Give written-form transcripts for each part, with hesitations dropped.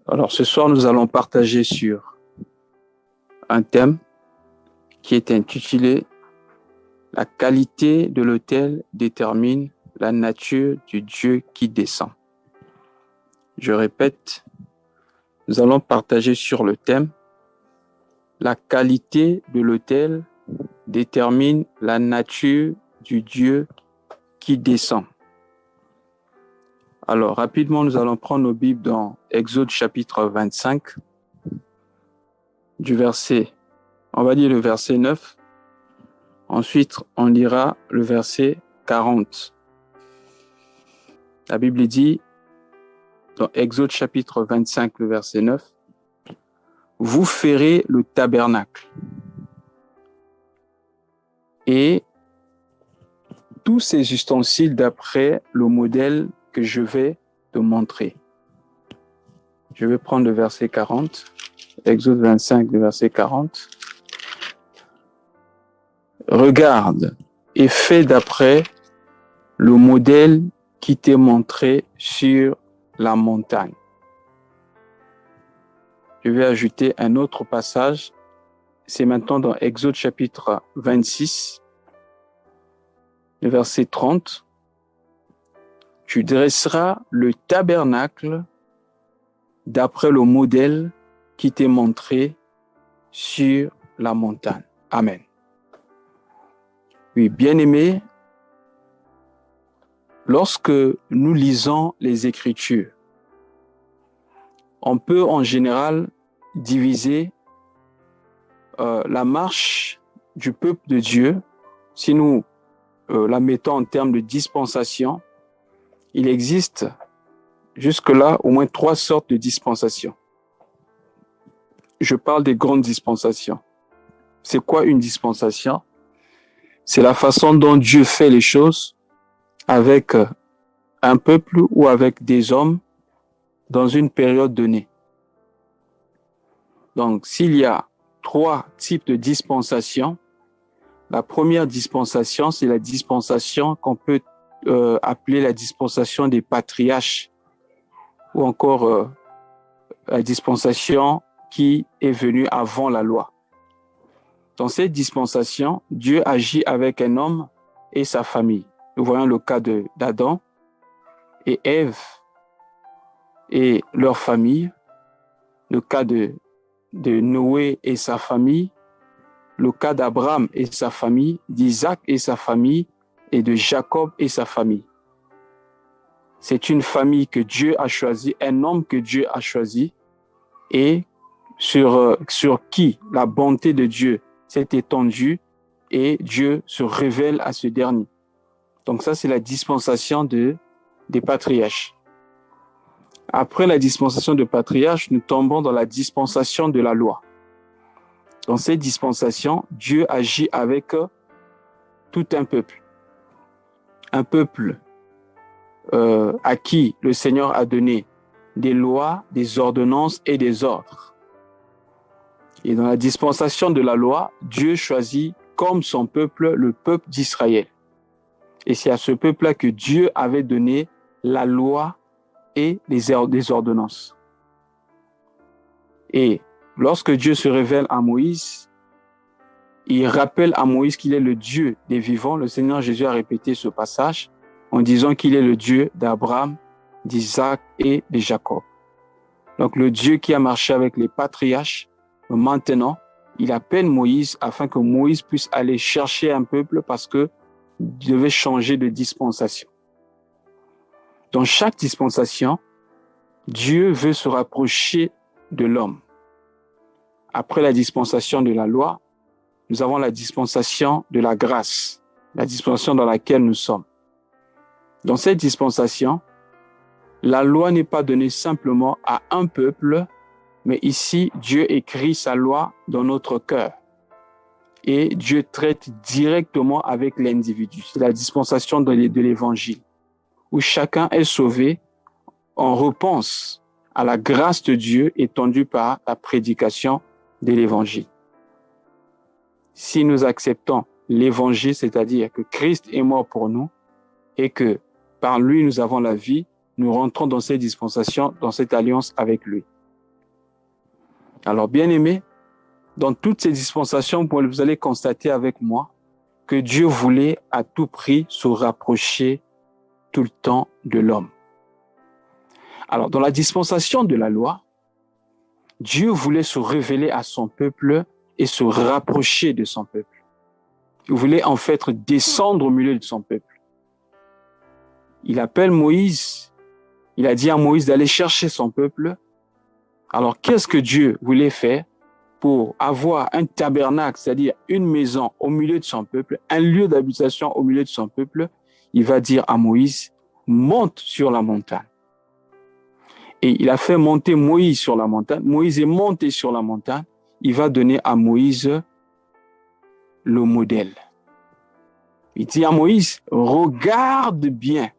Alors, ce soir, nous allons partager sur un thème qui est intitulé « La qualité de l'autel détermine la nature du Dieu qui descend ». Je répète, nous allons partager sur le thème « La qualité de l'autel détermine la nature du Dieu qui descend ». Alors, rapidement, nous allons prendre nos Bibles dans Exode chapitre 25, du verset, on va dire le verset 9. Ensuite, on lira le verset 40. La Bible dit, dans Exode chapitre 25, le verset 9, « Vous ferez le tabernacle et tous ces ustensiles d'après le modèle que je vais te montrer. » Je vais prendre le verset 40, Exode 25, le verset 40. « Regarde et fais d'après le modèle qui t'est montré sur la montagne. » Je vais ajouter un autre passage. C'est maintenant dans Exode chapitre 26, le verset 30. « Tu dresseras le tabernacle d'après le modèle qui t'est montré sur la montagne. » Amen. Oui, bien-aimés, lorsque nous lisons les Écritures, on peut en général diviser la marche du peuple de Dieu. Si nous la mettons en termes de dispensation, il existe jusque-là au moins 3 sortes de dispensations. Je parle des grandes dispensations. C'est quoi une dispensation? C'est la façon dont Dieu fait les choses avec un peuple ou avec des hommes dans une période donnée. Donc, s'il y a 3 types de dispensations, la première dispensation, c'est la dispensation qu'on peut appeler la dispensation des patriarches, ou encore la dispensation qui est venue avant la loi. Dans cette dispensation, Dieu agit avec un homme et sa famille. Nous voyons le cas d'Adam et Ève et leur famille, le cas de Noé et sa famille, le cas d'Abraham et sa famille, d'Isaac et sa famille, et de Jacob et sa famille. C'est une famille que Dieu a choisie, un homme que Dieu a choisi, et sur qui la bonté de Dieu s'est étendue, et Dieu se révèle à ce dernier. Donc ça, c'est la dispensation des patriarches. Après la dispensation de patriarches, nous tombons dans la dispensation de la loi. Dans cette dispensation, Dieu agit avec tout un peuple. Un peuple à qui le Seigneur a donné des lois, des ordonnances et des ordres. Et dans la dispensation de la loi, Dieu choisit comme son peuple le peuple d'Israël. Et c'est à ce peuple-là que Dieu avait donné la loi et des ordonnances. Et lorsque Dieu se révèle à Moïse, il rappelle à Moïse qu'il est le Dieu des vivants. Le Seigneur Jésus a répété ce passage en disant qu'il est le Dieu d'Abraham, d'Isaac et de Jacob. Donc le Dieu qui a marché avec les patriarches, maintenant, il appelle Moïse afin que Moïse puisse aller chercher un peuple parce qu'il devait changer de dispensation. Dans chaque dispensation, Dieu veut se rapprocher de l'homme. Après la dispensation de la loi, nous avons la dispensation de la grâce, la dispensation dans laquelle nous sommes. Dans cette dispensation, la loi n'est pas donnée simplement à un peuple, mais ici, Dieu écrit sa loi dans notre cœur. Et Dieu traite directement avec l'individu. C'est la dispensation de l'Évangile, où chacun est sauvé en réponse à la grâce de Dieu étendue par la prédication de l'Évangile. Si nous acceptons l'Évangile, c'est-à-dire que Christ est mort pour nous et que par lui nous avons la vie, nous rentrons dans cette dispensation, dans cette alliance avec lui. Alors, bien aimé, dans toutes ces dispensations, vous allez constater avec moi que Dieu voulait à tout prix se rapprocher tout le temps de l'homme. Alors, dans la dispensation de la loi, Dieu voulait se révéler à son peuple et se rapprocher de son peuple. Il voulait en fait descendre au milieu de son peuple. Il appelle Moïse. Il a dit à Moïse d'aller chercher son peuple. Alors, qu'est-ce que Dieu voulait faire pour avoir un tabernacle, c'est-à-dire une maison au milieu de son peuple, un lieu d'habitation au milieu de son peuple? Il va dire à Moïse, monte sur la montagne. Et il a fait monter Moïse sur la montagne. Moïse est monté sur la montagne. Il va donner à Moïse le modèle. Il dit à Moïse, regarde bien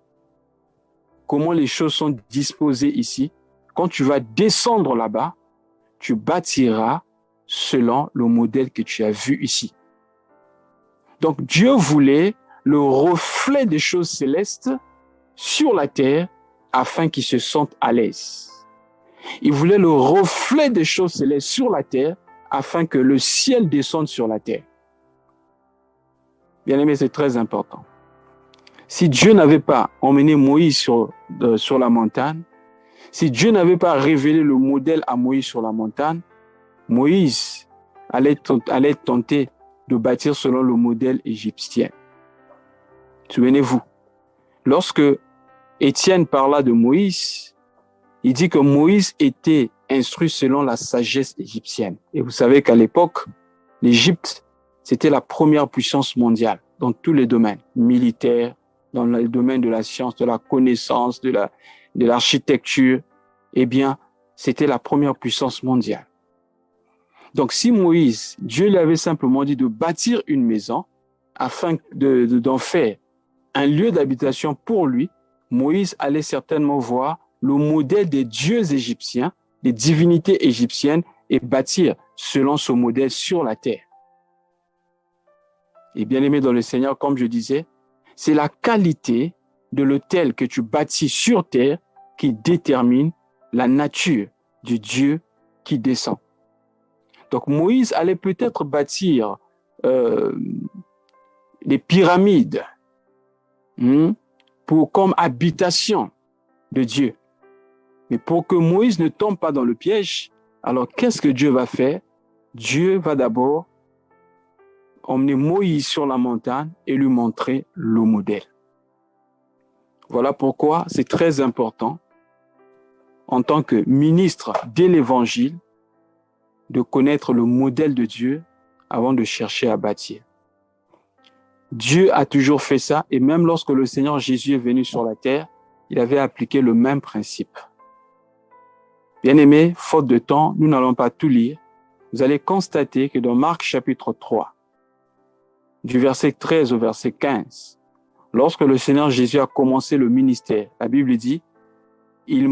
comment les choses sont disposées ici. Quand tu vas descendre là-bas, tu bâtiras selon le modèle que tu as vu ici. Donc Dieu voulait le reflet des choses célestes sur la terre afin qu'ils se sentent à l'aise. Il voulait le reflet des choses célestes sur la terre afin que le ciel descende sur la terre. Bien aimé, c'est très important. Si Dieu n'avait pas emmené Moïse sur la montagne, si Dieu n'avait pas révélé le modèle à Moïse sur la montagne, Moïse allait être tenté de bâtir selon le modèle égyptien. Souvenez-vous, lorsque Étienne parla de Moïse, il dit que Moïse était instruit selon la sagesse égyptienne. Et vous savez qu'à l'époque, l'Égypte, c'était la première puissance mondiale dans tous les domaines, militaires, dans le domaine de la science, de la connaissance, de l'architecture. Eh bien, c'était la première puissance mondiale. Donc, si Moïse, Dieu lui avait simplement dit de bâtir une maison afin d'en faire un lieu d'habitation pour lui, Moïse allait certainement voir le modèle des dieux égyptiens, des divinités égyptiennes et bâtir selon ce modèle sur la terre. Et bien aimé dans le Seigneur, comme je disais, c'est la qualité de l'autel que tu bâtis sur terre qui détermine la nature du Dieu qui descend. Donc Moïse allait peut-être bâtir des pyramides comme habitation de Dieu. Mais pour que Moïse ne tombe pas dans le piège, alors qu'est-ce que Dieu va faire? Dieu va d'abord emmener Moïse sur la montagne et lui montrer le modèle. Voilà pourquoi c'est très important, en tant que ministre de l'Évangile, de connaître le modèle de Dieu avant de chercher à bâtir. Dieu a toujours fait ça, et même lorsque le Seigneur Jésus est venu sur la terre, il avait appliqué le même principe. Bien-aimés, faute de temps, nous n'allons pas tout lire. Vous allez constater que dans Marc chapitre 3, du verset 13 au verset 15, lorsque le Seigneur Jésus a commencé le ministère, la Bible dit, il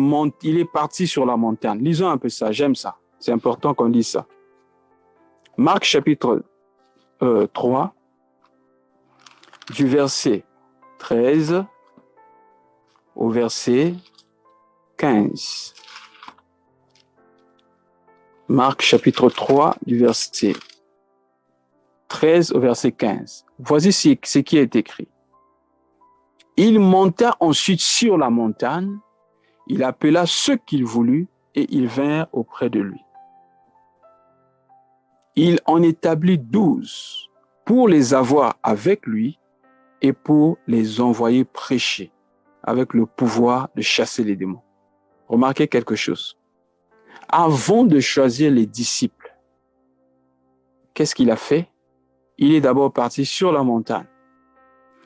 est parti sur la montagne. Lisons un peu ça, j'aime ça. C'est important qu'on dise ça. Marc chapitre 3, du verset 13 au verset 15. Marc chapitre 3, du verset 13 au verset 15. Voici ce qui est écrit. Il monta ensuite sur la montagne, il appela ceux qu'il voulut et ils vinrent auprès de lui. Il en établit 12 pour les avoir avec lui et pour les envoyer prêcher avec le pouvoir de chasser les démons. Remarquez quelque chose. Avant de choisir les disciples, qu'est-ce qu'il a fait? Il est d'abord parti sur la montagne.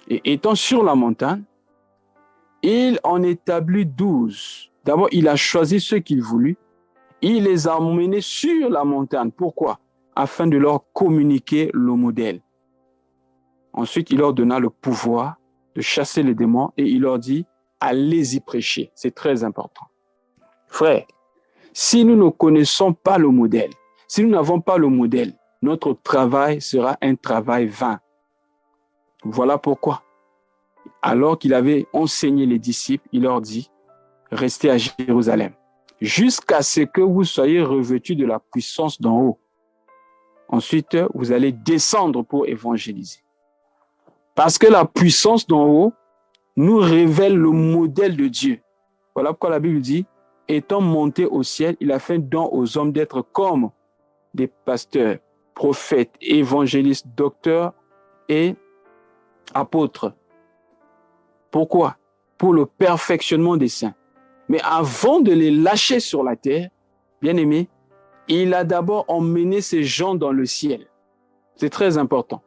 Et étant sur la montagne, il en établit 12. D'abord, il a choisi ceux qu'il voulut. Il les a emmenés sur la montagne. Pourquoi? Afin de leur communiquer le modèle. Ensuite, il leur donna le pouvoir de chasser les démons et il leur dit, allez-y prêcher. C'est très important. Frère, si nous ne connaissons pas le modèle, si nous n'avons pas le modèle, notre travail sera un travail vain. Voilà pourquoi. Alors qu'il avait enseigné les disciples, il leur dit, restez à Jérusalem. jusqu'à ce que vous soyez revêtus de la puissance d'en haut. Ensuite, vous allez descendre pour évangéliser. Parce que la puissance d'en haut nous révèle le modèle de Dieu. Voilà pourquoi la Bible dit, étant monté au ciel, il a fait don aux hommes d'être comme des pasteurs, prophètes, évangélistes, docteurs et apôtres. Pourquoi? Pour le perfectionnement des saints. Mais avant de les lâcher sur la terre, bien aimé, il a d'abord emmené ces gens dans le ciel. C'est très important.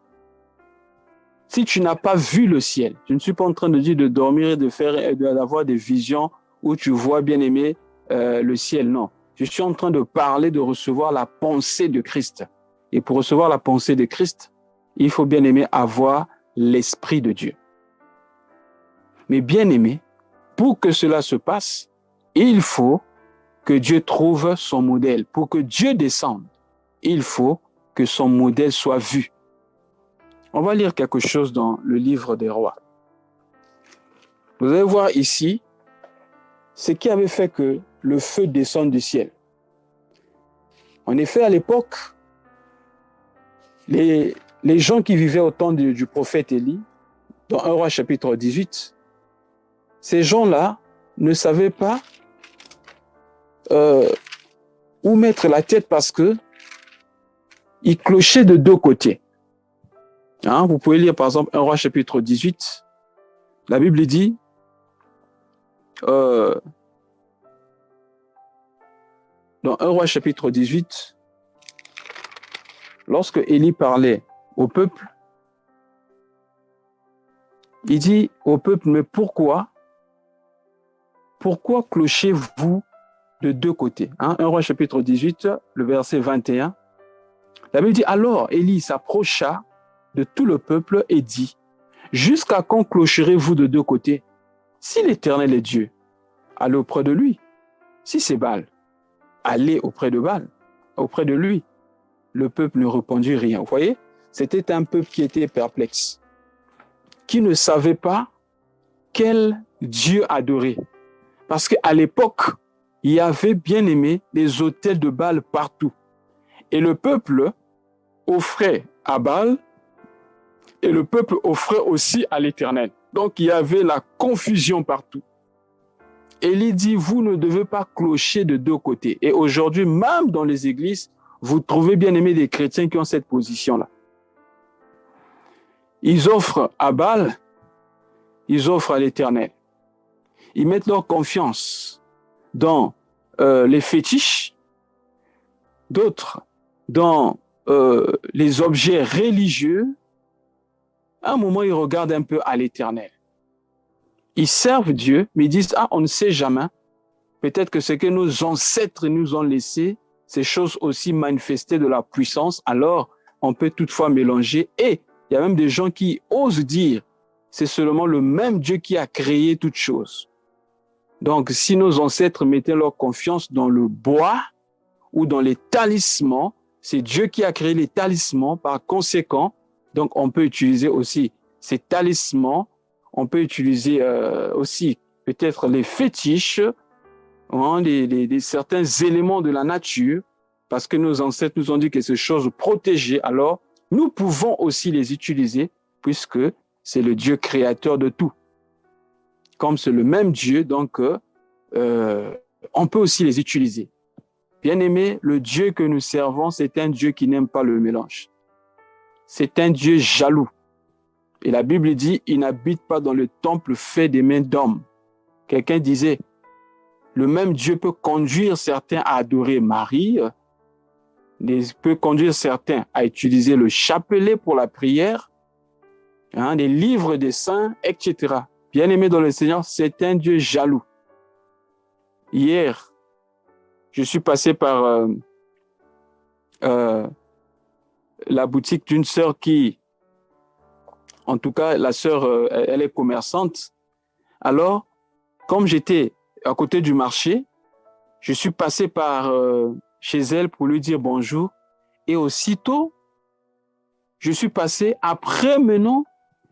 Si tu n'as pas vu le ciel, je ne suis pas en train de dire de dormir et d'avoir des visions où tu vois, bien aimé, le ciel. Non. Je suis en train de parler de recevoir la pensée de Christ. Et pour recevoir la pensée de Christ, il faut, bien aimé, avoir l'Esprit de Dieu. Mais bien aimé, pour que cela se passe, il faut que Dieu trouve son modèle. Pour que Dieu descende, il faut que son modèle soit vu. On va lire quelque chose dans le livre des rois. Vous allez voir ici ce qui avait fait que le feu descende du ciel. En effet, à l'époque, les gens qui vivaient au temps du prophète Élie, dans 1 roi chapitre 18, ces gens-là ne savaient pas où mettre la tête parce que ils clochaient de deux côtés. Hein, vous pouvez lire par exemple 1 roi chapitre 18. La Bible dit dans 1 roi chapitre 18, lorsque Élie parlait au peuple, il dit au peuple, mais pourquoi clochez-vous de deux côtés? 1 roi chapitre 18, le verset 21. La Bible dit, alors Élie s'approcha de tout le peuple et dit, jusqu'à quand clocherez-vous de deux côtés? Si l'Éternel est Dieu, allez auprès de lui. Si c'est Baal, allez auprès de Baal, auprès de lui. Le peuple ne répondit rien. Vous voyez, c'était un peuple qui était perplexe, qui ne savait pas quel Dieu adorer. Parce qu'à l'époque, il y avait, bien aimé, des autels de Baal partout. Et le peuple offrait à Baal et le peuple offrait aussi à l'Éternel. Donc, il y avait la confusion partout. Élie dit, vous ne devez pas clocher de deux côtés. Et aujourd'hui, même dans les églises, vous trouvez, bien aimé, des chrétiens qui ont cette position-là. Ils offrent à Baal, ils offrent à l'Éternel. Ils mettent leur confiance dans les fétiches, d'autres dans les objets religieux. À un moment, ils regardent un peu à l'Éternel. Ils servent Dieu, mais ils disent, ah, on ne sait jamais. Peut-être que ce que nos ancêtres nous ont laissé, ces choses aussi manifestées de la puissance, alors on peut toutefois mélanger. Et il y a même des gens qui osent dire, c'est seulement le même Dieu qui a créé toutes choses. Donc, si nos ancêtres mettaient leur confiance dans le bois ou dans les talismans, c'est Dieu qui a créé les talismans. Par conséquent, donc on peut utiliser aussi ces talismans, on peut utiliser aussi peut-être les fétiches, hein, certains éléments de la nature, parce que nos ancêtres nous ont dit que ces choses protégées, alors nous pouvons aussi les utiliser, puisque c'est le Dieu créateur de tout. Comme c'est le même Dieu, donc on peut aussi les utiliser. Bien-aimé, le Dieu que nous servons, c'est un Dieu qui n'aime pas le mélange. C'est un Dieu jaloux. Et la Bible dit, il n'habite pas dans le temple fait des mains d'hommes. Quelqu'un disait, le même Dieu peut conduire certains à adorer Marie, peut conduire certains à utiliser le chapelet pour la prière, hein, les livres des saints, etc. Bien-aimé dans le Seigneur, c'est un Dieu jaloux. Hier, je suis passé par la boutique d'une sœur qui, en tout cas, la sœur, elle est commerçante. Alors, comme j'étais à côté du marché, je suis passé par chez elle pour lui dire bonjour. Et aussitôt, je suis passé après maintenant.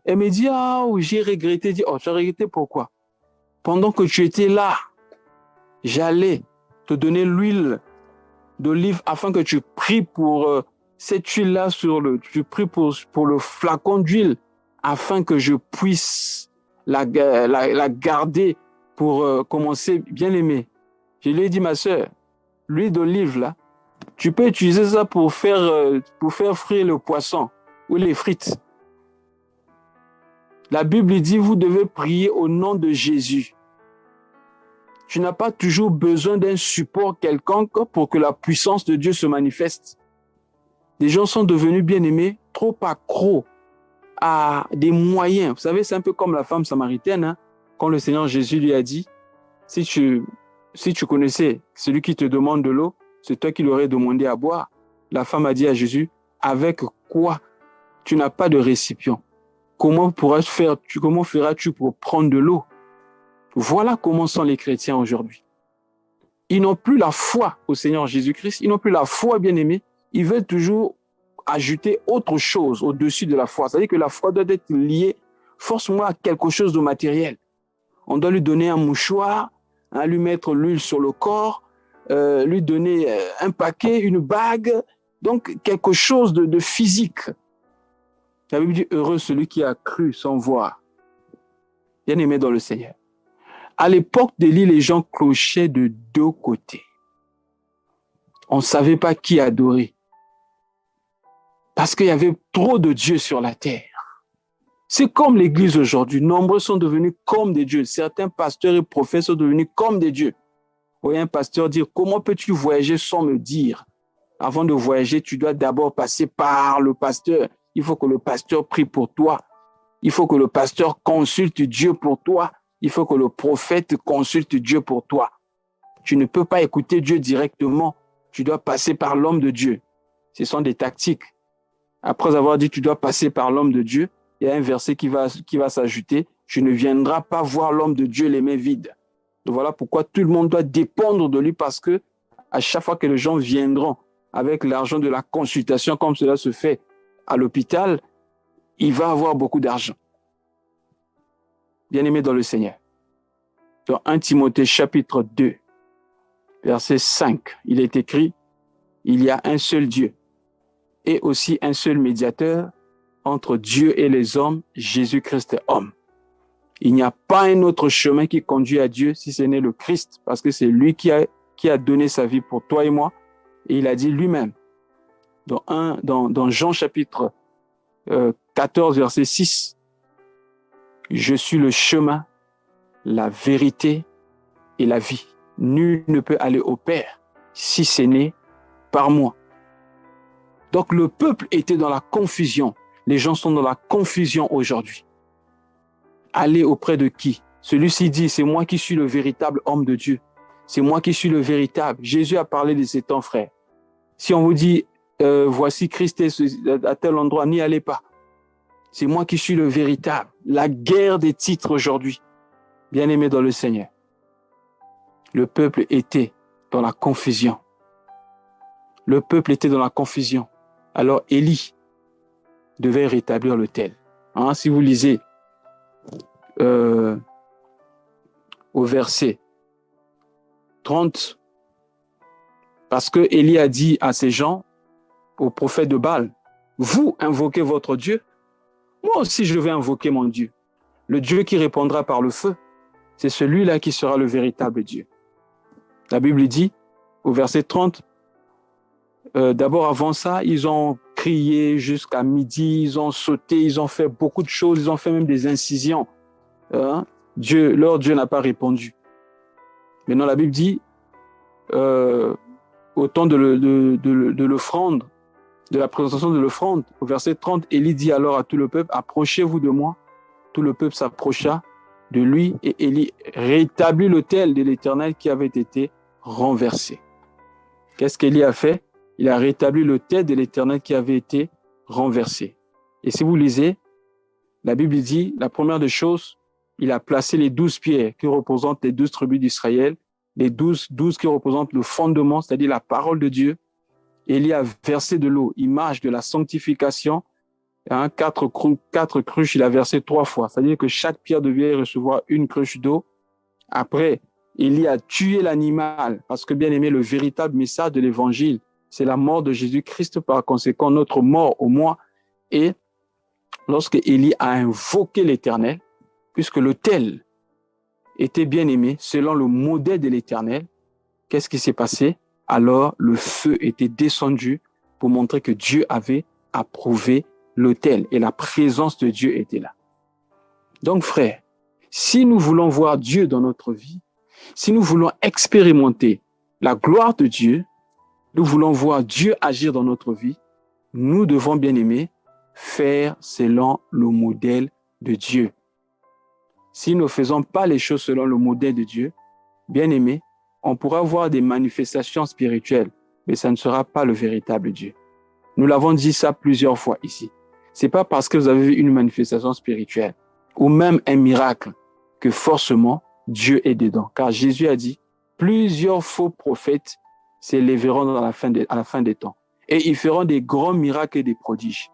Elle me dit, ah, j'ai regretté. Je dis, oh, tu as regretté pourquoi? Pendant que tu étais là, j'allais te donner l'huile d'olive afin que tu pries pour cette huile-là tu pries pour le flacon d'huile afin que je puisse la garder pour commencer. Bien aimé, je lui ai dit, ma sœur, l'huile d'olive là, tu peux utiliser ça pour faire frire le poisson ou les frites. La Bible dit, vous devez prier au nom de Jésus. Tu n'as pas toujours besoin d'un support quelconque pour que la puissance de Dieu se manifeste. Les gens sont devenus, bien-aimés, trop accros à des moyens. Vous savez, c'est un peu comme la femme samaritaine, hein, quand le Seigneur Jésus lui a dit, si tu connaissais celui qui te demande de l'eau, c'est toi qui l'aurais demandé à boire. La femme a dit à Jésus, avec quoi? Tu n'as pas de récipient. Comment feras-tu pour prendre de l'eau? Voilà comment sont les chrétiens aujourd'hui. Ils n'ont plus la foi au Seigneur Jésus-Christ, ils n'ont plus la foi, bien-aimés. Ils veulent toujours ajouter autre chose au-dessus de la foi. C'est-à-dire que la foi doit être liée forcément à quelque chose de matériel. On doit lui donner un mouchoir, hein, lui mettre l'huile sur le corps, lui donner un paquet, une bague, donc quelque chose de physique. La Bible dit, heureux celui qui a cru sans voir. Bien-aimé dans le Seigneur. À l'époque d'Élie, les gens clochaient de deux côtés. On ne savait pas qui adorer. Parce qu'il y avait trop de dieux sur la terre. C'est comme l'Église aujourd'hui. Nombreux sont devenus comme des dieux. Certains pasteurs et prophètes sont devenus comme des dieux. Vous voyez un pasteur dire, comment peux-tu voyager sans me dire? Avant de voyager, tu dois d'abord passer par le pasteur. Il faut que le pasteur prie pour toi. Il faut que le pasteur consulte Dieu pour toi. Il faut que le prophète consulte Dieu pour toi. Tu ne peux pas écouter Dieu directement. Tu dois passer par l'homme de Dieu. Ce sont des tactiques. Après avoir dit tu dois passer par l'homme de Dieu, il y a un verset qui va s'ajouter. Tu ne viendras pas voir l'homme de Dieu les mains vides. Donc voilà pourquoi tout le monde doit dépendre de lui, parce que à chaque fois que les gens viendront avec l'argent de la consultation, comme cela se fait à l'hôpital, il va avoir beaucoup d'argent. Bien-aimé dans le Seigneur. Dans 1 Timothée chapitre 2, verset 5, il est écrit, il y a un seul Dieu et aussi un seul médiateur entre Dieu et les hommes, Jésus-Christ homme. Il n'y a pas un autre chemin qui conduit à Dieu si ce n'est le Christ, parce que c'est lui qui a donné sa vie pour toi et moi, et il a dit lui-même, dans Jean chapitre 14, verset 6, je suis le chemin, la vérité et la vie. Nul ne peut aller au Père si ce n'est par moi. Donc le peuple était dans la confusion. Les gens sont dans la confusion aujourd'hui. Aller auprès de qui? Celui-ci dit, c'est moi qui suis le véritable homme de Dieu. C'est moi qui suis le véritable. Jésus a parlé de ses temps, frères. Si on vous dit, voici Christ est à tel endroit, n'y allez pas. C'est moi qui suis le véritable. La guerre des titres aujourd'hui. Bien-aimé dans le Seigneur. Le peuple était dans la confusion. Le peuple était dans la confusion. Alors Élie devait rétablir l'autel. Hein, si vous lisez au verset 30, parce que Élie a dit à ces gens, au prophète de Baal, vous invoquez votre Dieu, moi aussi je vais invoquer mon Dieu. Le Dieu qui répondra par le feu, c'est celui-là qui sera le véritable Dieu. La Bible dit, au verset 30, d'abord avant ça, ils ont crié jusqu'à midi, ils ont sauté, ils ont fait beaucoup de choses, ils ont fait même des incisions. Leur Dieu n'a pas répondu. Maintenant, la Bible dit, au temps de l'offrande, de la présentation de l'offrande, au verset 30, Élie dit alors à tout le peuple, approchez-vous de moi. Tout le peuple s'approcha de lui et Élie rétablit l'autel de l'Éternel qui avait été renversé. Qu'est-ce qu'Élie a fait? Il a rétabli l'autel de l'Éternel qui avait été renversé. Et si vous lisez, la Bible dit, la première des choses, il a placé les 12 pierres qui représentent les 12 tribus d'Israël, les 12 qui représentent le fondement, c'est-à-dire la parole de Dieu. Et il y a versé de l'eau, image de la sanctification. 4 cruches, il a versé 3 fois. C'est-à-dire que chaque pierre devait recevoir une cruche d'eau. Après, Élie a tué l'animal parce que, bien aimé, le véritable message de l'évangile, c'est la mort de Jésus-Christ, par conséquent, notre mort au moins. Et lorsque Élie a invoqué l'Éternel, puisque l'autel était bien aimé selon le modèle de l'Éternel, qu'est-ce qui s'est passé? Alors, le feu était descendu pour montrer que Dieu avait approuvé l'autel et la présence de Dieu était là. Donc, frère, si nous voulons voir Dieu dans notre vie, si nous voulons expérimenter la gloire de Dieu, nous voulons voir Dieu agir dans notre vie, nous devons, bien aimé, faire selon le modèle de Dieu. Si nous ne faisons pas les choses selon le modèle de Dieu, bien aimé, on pourra voir des manifestations spirituelles, mais ça ne sera pas le véritable Dieu. Nous l'avons dit ça plusieurs fois ici. Ce n'est pas parce que vous avez vu une manifestation spirituelle ou même un miracle que forcément Dieu est dedans. Car Jésus a dit, plusieurs faux prophètes s'élèveront à la fin des temps. Et ils feront des grands miracles et des prodiges.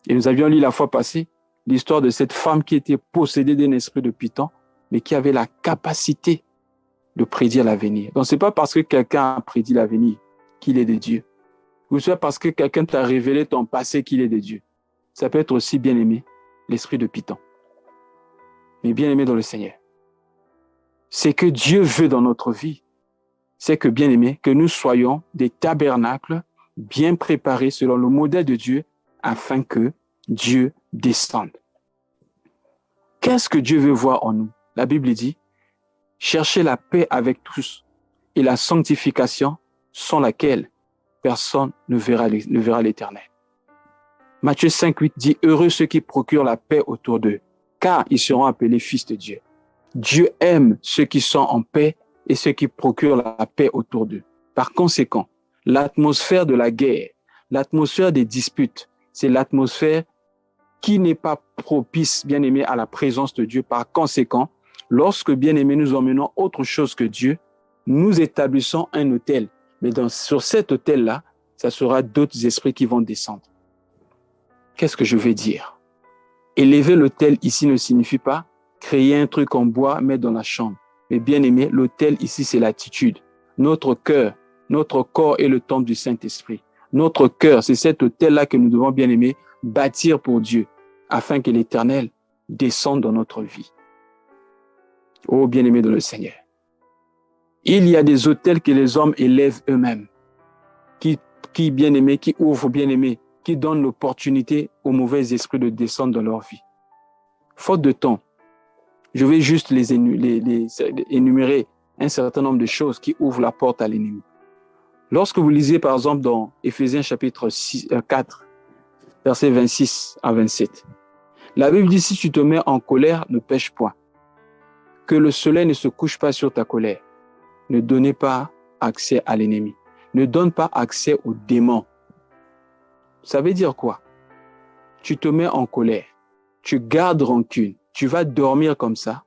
Et nous avions lu la fois passée l'histoire de cette femme qui était possédée d'un esprit de Python, mais qui avait la capacité de prédire l'avenir. Donc, ce n'est pas parce que quelqu'un a prédit l'avenir qu'il est de Dieu. Ou soit parce que quelqu'un t'a révélé ton passé qu'il est de Dieu. Ça peut être aussi, bien aimé, l'esprit de Python. Mais bien aimé dans le Seigneur. C'est que Dieu veut dans notre vie. C'est que, bien aimé, que nous soyons des tabernacles bien préparés selon le modèle de Dieu afin que Dieu descende. Qu'est-ce que Dieu veut voir en nous? La Bible dit, cherchez la paix avec tous et la sanctification sans laquelle personne ne verra l'Éternel. Matthieu 5,8 dit, heureux ceux qui procurent la paix autour d'eux, car ils seront appelés fils de Dieu. Dieu aime ceux qui sont en paix et ceux qui procurent la paix autour d'eux. Par conséquent, l'atmosphère de la guerre, l'atmosphère des disputes, c'est l'atmosphère qui n'est pas propice, bien aimé, à la présence de Dieu. Par conséquent, lorsque, bien aimé, nous emmenons autre chose que Dieu, nous établissons un autel. Mais sur cet autel-là, ça sera d'autres esprits qui vont descendre. Qu'est-ce que je vais dire? Élever l'autel ici ne signifie pas créer un truc en bois, mettre dans la chambre. Mais bien aimé, l'autel ici, c'est l'attitude. Notre cœur, notre corps est le temple du Saint-Esprit. Notre cœur, c'est cet autel-là que nous devons, bien aimé, bâtir pour Dieu, afin que l'Éternel descende dans notre vie. Oh, bien aimé dans le Seigneur. Il y a des autels que les hommes élèvent eux-mêmes, qui bien aimé, qui ouvrent, bien aimé, qui donnent l'opportunité aux mauvais esprits de descendre dans leur vie. Faute de temps, je vais juste les énumérer un certain nombre de choses qui ouvrent la porte à l'ennemi. Lorsque vous lisez par exemple dans Éphésiens chapitre 4, versets 26 à 27, la Bible dit, si tu te mets en colère, ne pêche point. Que le soleil ne se couche pas sur ta colère. Ne donnez pas accès à l'ennemi. Ne donne pas accès aux démons. Ça veut dire quoi? Tu te mets en colère, tu gardes rancune, tu vas dormir comme ça,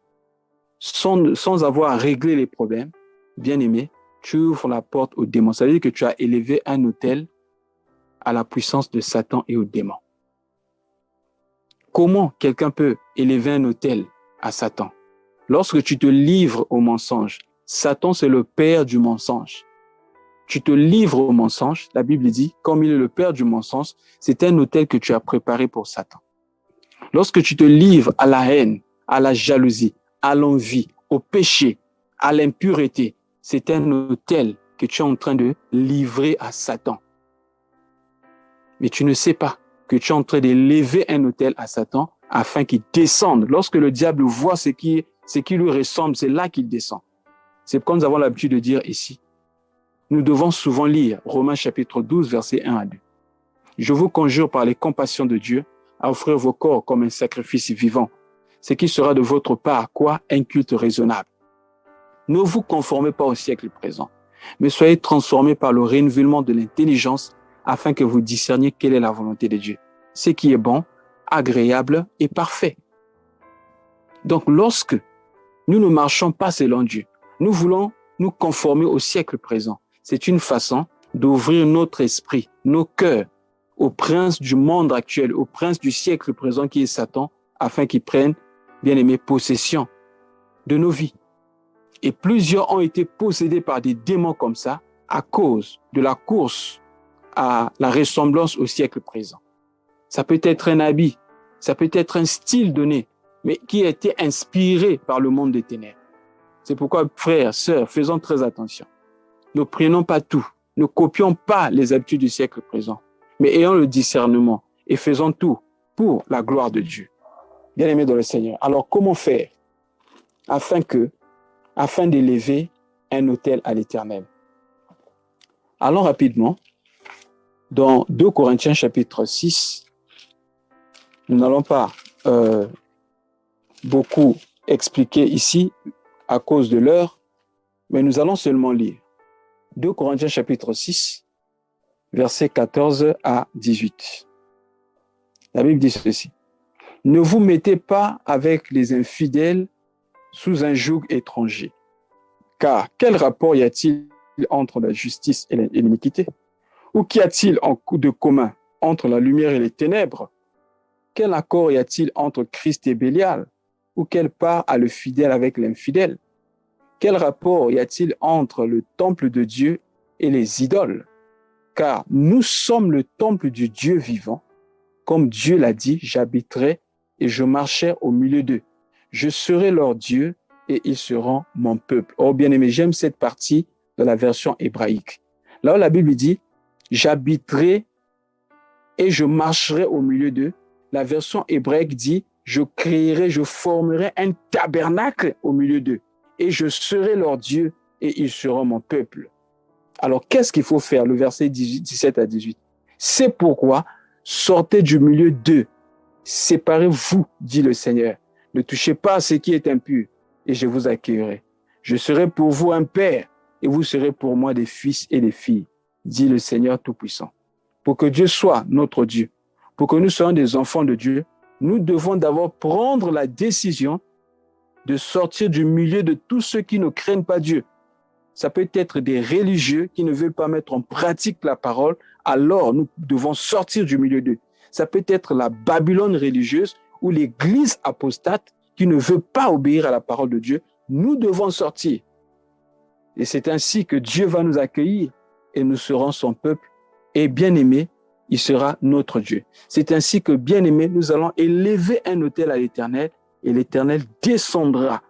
sans avoir réglé les problèmes. Bien aimé, tu ouvres la porte aux démons. Ça veut dire que tu as élevé un autel à la puissance de Satan et aux démons. Comment quelqu'un peut élever un autel à Satan? Lorsque tu te livres au mensonge, Satan c'est le père du mensonge. Tu te livres au mensonge, la Bible dit, comme il est le père du mensonge, c'est un autel que tu as préparé pour Satan. Lorsque tu te livres à la haine, à la jalousie, à l'envie, au péché, à l'impureté, c'est un autel que tu es en train de livrer à Satan. Mais tu ne sais pas que tu es en train de lever un autel à Satan afin qu'il descende. Lorsque le diable voit ce qui lui ressemble, c'est là qu'il descend. C'est comme nous avons l'habitude de dire ici. Nous devons souvent lire Romains chapitre 12, versets 1 à 2. Je vous conjure par les compassions de Dieu à offrir vos corps comme un sacrifice vivant, ce qui sera de votre part quoi? Un culte raisonnable. Ne vous conformez pas au siècle présent, mais soyez transformés par le renouvellement de l'intelligence afin que vous discerniez quelle est la volonté de Dieu, ce qui est bon, agréable et parfait. Donc lorsque nous ne marchons pas selon Dieu, nous voulons nous conformer au siècle présent. C'est une façon d'ouvrir notre esprit, nos cœurs, au prince du monde actuel, au prince du siècle présent qui est Satan, afin qu'il prenne, bien aimé, possession de nos vies. Et plusieurs ont été possédés par des démons comme ça à cause de la course à la ressemblance au siècle présent. Ça peut être un habit, ça peut être un style donné, mais qui a été inspiré par le monde des ténèbres. C'est pourquoi, frères, sœurs, faisons très attention. Ne prenons pas tout, ne copions pas les habitudes du siècle présent, mais ayons le discernement et faisons tout pour la gloire de Dieu. Bien-aimés dans le Seigneur. Alors, comment faire afin d'élever un autel à l'Éternel? Allons rapidement dans 2 Corinthiens chapitre 6. Nous n'allons pas beaucoup expliquer ici à cause de l'heure, mais nous allons seulement lire 2 Corinthiens chapitre 6, versets 14 à 18. La Bible dit ceci. Ne vous mettez pas avec les infidèles sous un joug étranger. Car quel rapport y a-t-il entre la justice et l'iniquité? Ou qu'y a-t-il en coup de commun entre la lumière et les ténèbres? Quel accord y a-t-il entre Christ et Bélial? Ou quelle part a le fidèle avec l'infidèle? Quel rapport y a-t-il entre le temple de Dieu et les idoles? Car nous sommes le temple du Dieu vivant. Comme Dieu l'a dit, j'habiterai et je marcherai au milieu d'eux. Je serai leur Dieu et ils seront mon peuple. Oh bien-aimé, j'aime cette partie de la version hébraïque. Là où la Bible dit, j'habiterai et je marcherai au milieu d'eux. La version hébraïque dit, je créerai, je formerai un tabernacle au milieu d'eux et je serai leur Dieu et ils seront mon peuple. Alors, qu'est-ce qu'il faut faire? Le verset 17 à 18. C'est pourquoi sortez du milieu d'eux. Séparez-vous, dit le Seigneur. Ne touchez pas à ce qui est impur et je vous accueillerai. Je serai pour vous un père et vous serez pour moi des fils et des filles, dit le Seigneur Tout-Puissant. Pour que Dieu soit notre Dieu, pour que nous soyons des enfants de Dieu, nous devons d'abord prendre la décision de sortir du milieu de tous ceux qui ne craignent pas Dieu. Ça peut être des religieux qui ne veulent pas mettre en pratique la parole, alors nous devons sortir du milieu d'eux. Ça peut être la Babylone religieuse ou l'église apostate qui ne veut pas obéir à la parole de Dieu. Nous devons sortir. Et c'est ainsi que Dieu va nous accueillir et nous serons son peuple. Et bien-aimé, il sera notre Dieu. C'est ainsi que, bien-aimé, nous allons élever un autel à l'Éternel et l'Éternel descendra,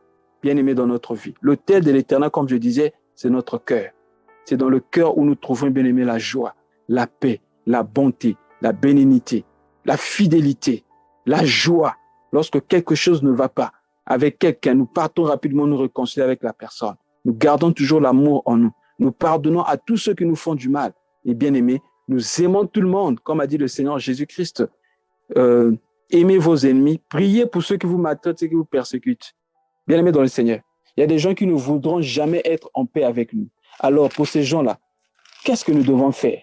bien-aimé, dans notre vie. L'autel de l'Éternel, comme je disais, c'est notre cœur. C'est dans le cœur où nous trouvons, bien-aimé, la joie, la paix, la bonté, la bénignité, la fidélité, la joie. Lorsque quelque chose ne va pas avec quelqu'un, nous partons rapidement nous réconcilier avec la personne. Nous gardons toujours l'amour en nous. Nous pardonnons à tous ceux qui nous font du mal. Et bien-aimés, nous aimons tout le monde, comme a dit le Seigneur Jésus-Christ. Aimez vos ennemis, priez pour ceux qui vous maltraitent et qui vous persécutent. Bien-aimés dans le Seigneur, il y a des gens qui ne voudront jamais être en paix avec nous. Alors, pour ces gens-là, qu'est-ce que nous devons faire?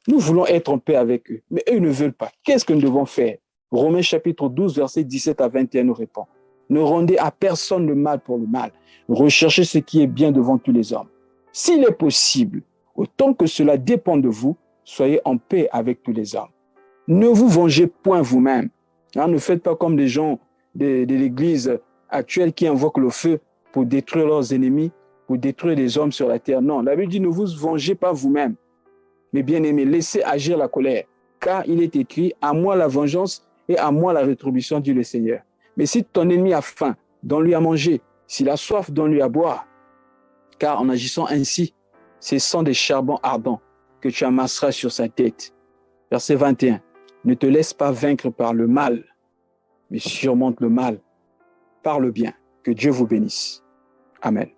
Nous voulons être en paix avec eux, mais eux ne veulent pas. Qu'est-ce que nous devons faire? Romains chapitre 12, versets 17 à 21 nous répond. Ne rendez à personne le mal pour le mal. Recherchez ce qui est bien devant tous les hommes. S'il est possible, autant que cela dépend de vous, soyez en paix avec tous les hommes. Ne vous vengez point vous-même. Ne faites pas comme les gens de l'église actuelle qui invoquent le feu pour détruire leurs ennemis, pour détruire les hommes sur la terre. Non, la Bible dit ne vous vengez pas vous-même. Mais bien aimés, laissez agir la colère, car il est écrit, à moi la vengeance et à moi la rétribution, dit le Seigneur. Mais si ton ennemi a faim, donne-lui à manger. S'il a soif, donne-lui à boire. Car en agissant ainsi, ce sont des charbons ardents que tu amasseras sur sa tête. Verset 21. Ne te laisse pas vaincre par le mal, mais surmonte le mal par le bien. Que Dieu vous bénisse. Amen.